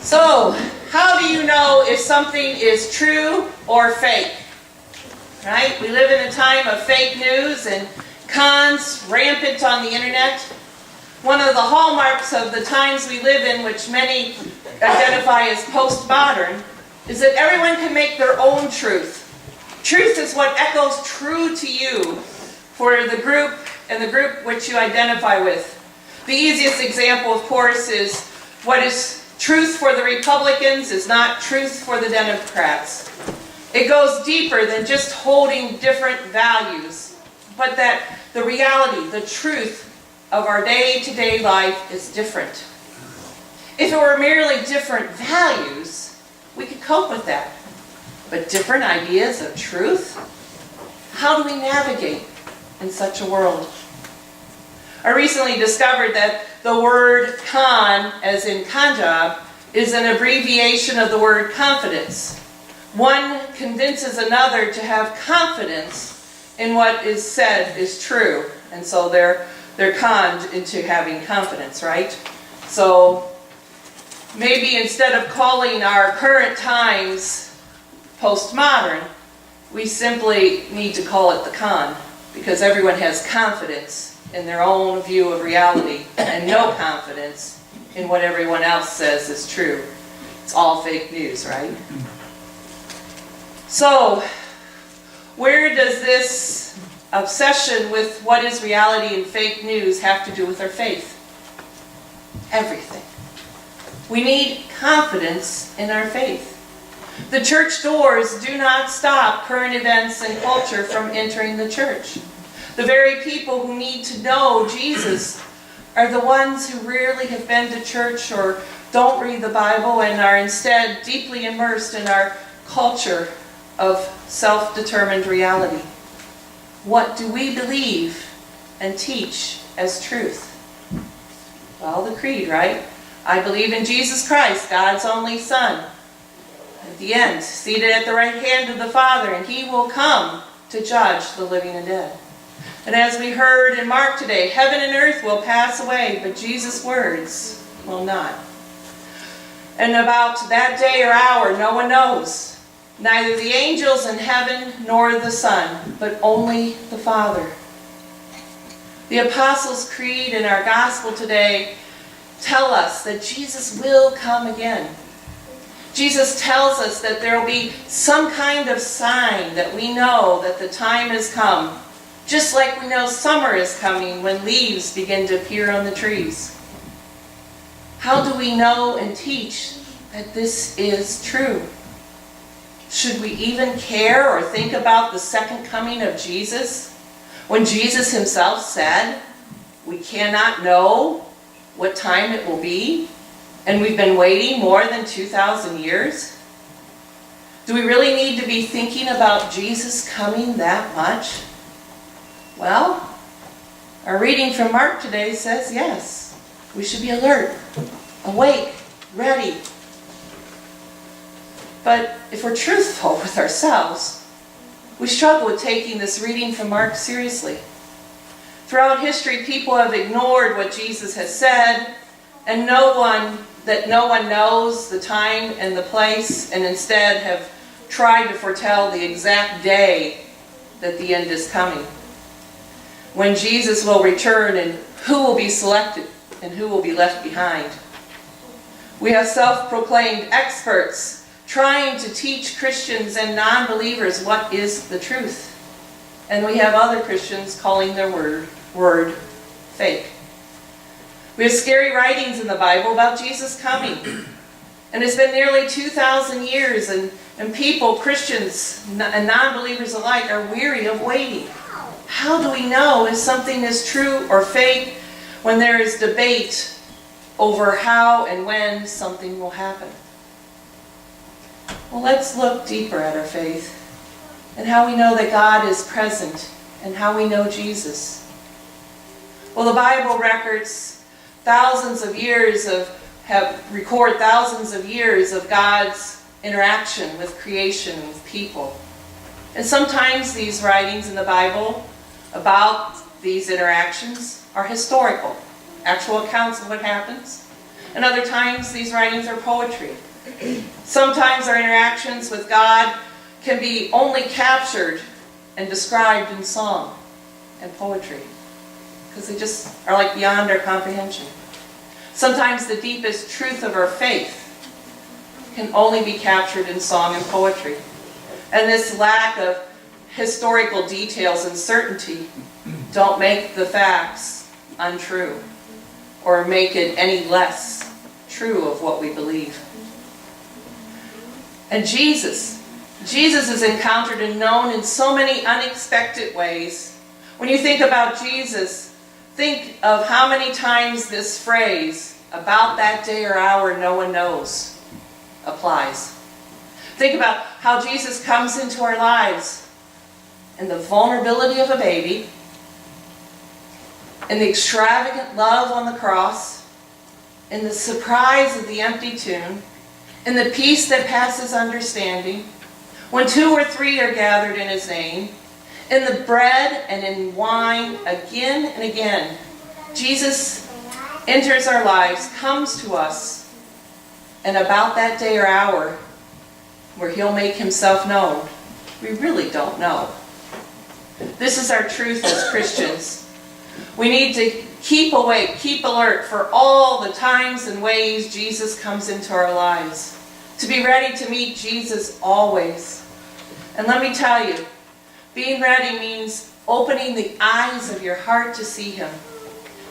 So, how do you know if something is true or fake? Right? We live in a time of fake news and cons rampant on the internet. One of the hallmarks of the times we live in, which many identify as postmodern, is that everyone can make their own truth. Truth is what echoes true to you for the group and the group which you identify with. The easiest example, of course, is what is truth for the Republicans is not truth for the Democrats. It goes deeper than just holding different values, but that the reality, the truth of our day-to-day life is different. If it were merely different values, we could cope with that. But different ideas of truth? How do we navigate in such a world? I recently discovered that the word Khan, as in Kanjab, is an abbreviation of the word confidence. One convinces another to have confidence in what is said is true. And so they're conned into having confidence, right? So maybe instead of calling our current times postmodern, we simply need to call it the con, because everyone has confidence in their own view of reality and no confidence in what everyone else says is true. It's all fake news, right? So, where does this obsession with what is reality and fake news have to do with our faith? Everything. We need confidence in our faith. The church doors do not stop current events and culture from entering the church. The very people who need to know Jesus are the ones who rarely have been to church or don't read the Bible and are instead deeply immersed in our culture of self-determined reality. What do we believe and teach as truth? Well, the creed, right? I believe in Jesus Christ, God's only Son. At the end, seated at the right hand of the Father, and He will come to judge the living and dead. And as we heard in Mark today, heaven and earth will pass away, but Jesus' words will not. And about that day or hour, no one knows. Neither the angels in heaven nor the Son, but only the Father. The Apostles' Creed in our Gospel today tell us that Jesus will come again. Jesus tells us that there will be some kind of sign that we know that the time has come, just like we know summer is coming when leaves begin to appear on the trees. How do we know and teach that this is true? Should we even care or think about the second coming of Jesus, when Jesus Himself said, we cannot know what time it will be, and we've been waiting more than 2,000 years? Do we really need to be thinking about Jesus coming that much? Well, our reading from Mark today says yes. We should be alert, awake, ready. But if we're truthful with ourselves, we struggle with taking this reading from Mark seriously. Throughout history, people have ignored what Jesus has said, and no one knows the time and the place, and instead have tried to foretell the exact day that the end is coming. When Jesus will return and who will be selected and who will be left behind. We have self-proclaimed experts trying to teach Christians and non-believers what is the truth. And we have other Christians calling their word fake. We have scary writings in the Bible about Jesus coming. And it's been nearly 2,000 years, and people, Christians and non-believers alike, are weary of waiting. How do we know if something is true or fake when there is debate over how and when something will happen? Well, let's look deeper at our faith and how we know that God is present and how we know Jesus. Well, the Bible records thousands of years record thousands of years of God's interaction with creation, with people. And sometimes these writings in the Bible about these interactions are historical, actual accounts of what happens. and other times these writings are poetry. Sometimes our interactions with God can be only captured and described in song and poetry, because they just are like beyond our comprehension. Sometimes the deepest truth of our faith can only be captured in song and poetry. And this lack of historical details and certainty don't make the facts untrue or make it any less true of what we believe. And Jesus is encountered and known in so many unexpected ways. When you think about Jesus, think of how many times this phrase, about that day or hour no one knows, applies. Think about how Jesus comes into our lives in the vulnerability of a baby, in the extravagant love on the cross, in the surprise of the empty tomb, in the peace that passes understanding, when 2 or 3 are gathered in His name, in the bread and in wine again and again. Jesus enters our lives, comes to us, and about that day or hour where He'll make Himself known, we really don't know. This is our truth as Christians. We need to keep awake, keep alert for all the times and ways Jesus comes into our lives. To be ready to meet Jesus always. And let me tell you, being ready means opening the eyes of your heart to see Him.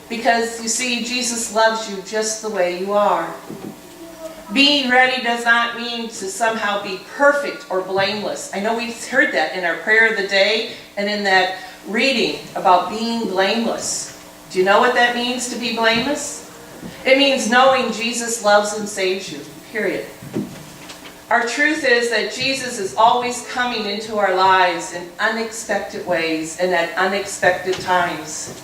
Because you see, Jesus loves you just the way you are. Being ready does not mean to somehow be perfect or blameless. I know we've heard that in our prayer of the day and in that reading about being blameless. Do you know what that means to be blameless? It means knowing Jesus loves and saves you, period. Our truth is that Jesus is always coming into our lives in unexpected ways and at unexpected times.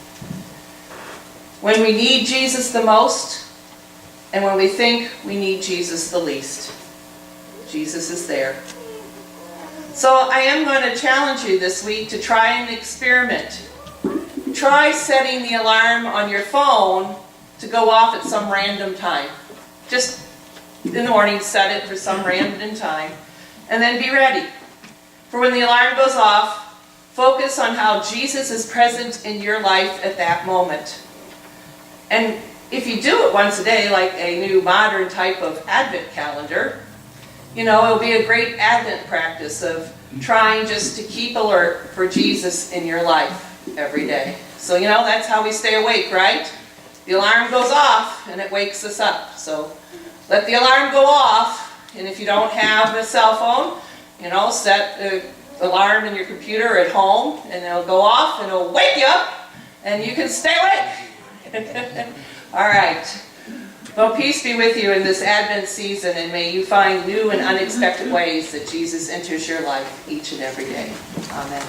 When we need Jesus the most, and when we think we need Jesus the least, Jesus is there. So I am going to challenge you this week to try an experiment. Try setting the alarm on your phone to go off at some random time. Just in the morning, set it for some random time, and then be ready. For when the alarm goes off, focus on how Jesus is present in your life at that moment. And if you do it once a day, like a new modern type of Advent calendar, you know, it'll be a great Advent practice of trying just to keep alert for Jesus in your life every day. So, you know, that's how we stay awake, right? The alarm goes off and it wakes us up. So let the alarm go off, and if you don't have a cell phone, you know, set the alarm in your computer at home, and it'll go off, and it'll wake you up, and you can stay awake. All right. Well, peace be with you in this Advent season, and may you find new and unexpected ways that Jesus enters your life each and every day. Amen.